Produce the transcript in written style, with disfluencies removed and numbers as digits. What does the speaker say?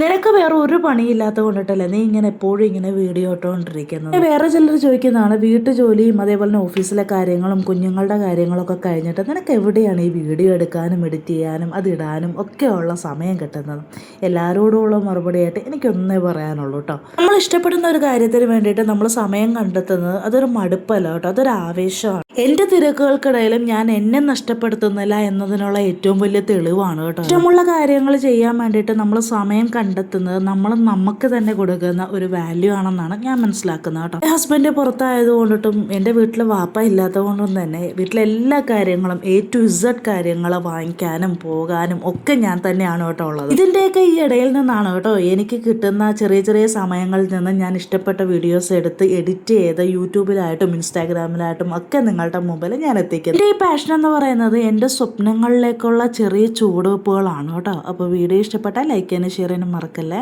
നിനക്ക് വേറെ ഒരു പണിയില്ലാത്ത കൊണ്ടിട്ടല്ലേ നീ ഇങ്ങനെ എപ്പോഴും ഇങ്ങനെ വീഡിയോ ഇട്ടുകൊണ്ടിരിക്കുന്നത്? വേറെ ചിലർ ചോദിക്കുന്നതാണ് വീട്ടു ജോലിയും അതേപോലെ തന്നെ ഓഫീസിലെ കാര്യങ്ങളും കുഞ്ഞുങ്ങളുടെ കാര്യങ്ങളൊക്കെ കഴിഞ്ഞിട്ട് നിനക്ക് എവിടെയാണ് ഈ വീഡിയോ എടുക്കാനും എഡിറ്റ് ചെയ്യാനും അത് ഇടാനും ഒക്കെയുള്ള സമയം കിട്ടുന്നത്? എല്ലാവരോടുമുള്ള മറുപടിയായിട്ട് എനിക്കൊന്നേ പറയാനുള്ളൂ കേട്ടോ. നമ്മൾ ഇഷ്ടപ്പെടുന്ന ഒരു കാര്യത്തിന് വേണ്ടിയിട്ട് നമ്മൾ സമയം കണ്ടെത്തുന്നത് അതൊരു മടുപ്പല്ല കേട്ടോ, അതൊരു ആവേശമാണ്. എൻ്റെ തിരക്കുകൾക്കിടയിലും ഞാൻ എന്നെ നഷ്ടപ്പെടുത്തുന്നില്ല എന്നതിനുള്ള ഏറ്റവും വലിയ തെളിവാണ് കേട്ടോ. ഇഷ്ടമുള്ള കാര്യങ്ങൾ ചെയ്യാൻ വേണ്ടിയിട്ട് നമ്മൾ സമയം കണ്ടെത്തുന്നത് നമ്മൾ നമുക്ക് തന്നെ കൊടുക്കുന്ന ഒരു വാല്യൂ ആണെന്നാണ് ഞാൻ മനസ്സിലാക്കുന്നത് കേട്ടോ. എൻ്റെ ഹസ്ബൻഡ് പുറത്തായത് കൊണ്ടിട്ടും എൻ്റെ വീട്ടിൽ വാപ്പ ഇല്ലാത്തത് കൊണ്ടും തന്നെ വീട്ടിലെ എല്ലാ കാര്യങ്ങളും A to Z കാര്യങ്ങൾ വാങ്ങിക്കാനും പോകാനും ഒക്കെ ഞാൻ തന്നെയാണ് കേട്ടോ ഉള്ളത്. ഇതിൻ്റെയൊക്കെ ഈ ഇടയിൽ നിന്നാണ് കേട്ടോ എനിക്ക് കിട്ടുന്ന ചെറിയ ചെറിയ സമയങ്ങളിൽ നിന്ന് ഞാൻ ഇഷ്ടപ്പെട്ട വീഡിയോസ് എടുത്ത് എഡിറ്റ് ചെയ്ത് യൂട്യൂബിലായിട്ടും ഇൻസ്റ്റാഗ്രാമിലായിട്ടും ഒക്കെ നിങ്ങളുടെ മുമ്പിൽ ഞാൻ എത്തിക്കുന്നത്. എൻ്റെ ഈ പാഷൻ എന്ന് പറയുന്നത് എൻ്റെ സ്വപ്നങ്ങളിലേക്കുള്ള ചെറിയ ചുവടുവെപ്പുകളാണ് കേട്ടോ. അപ്പോൾ വീഡിയോ ഇഷ്ടപ്പെട്ടാൽ ലൈക്ക് ചെയ്യാനും ഷെയർ ചെയ്യാനും മറക്കല്ലേ.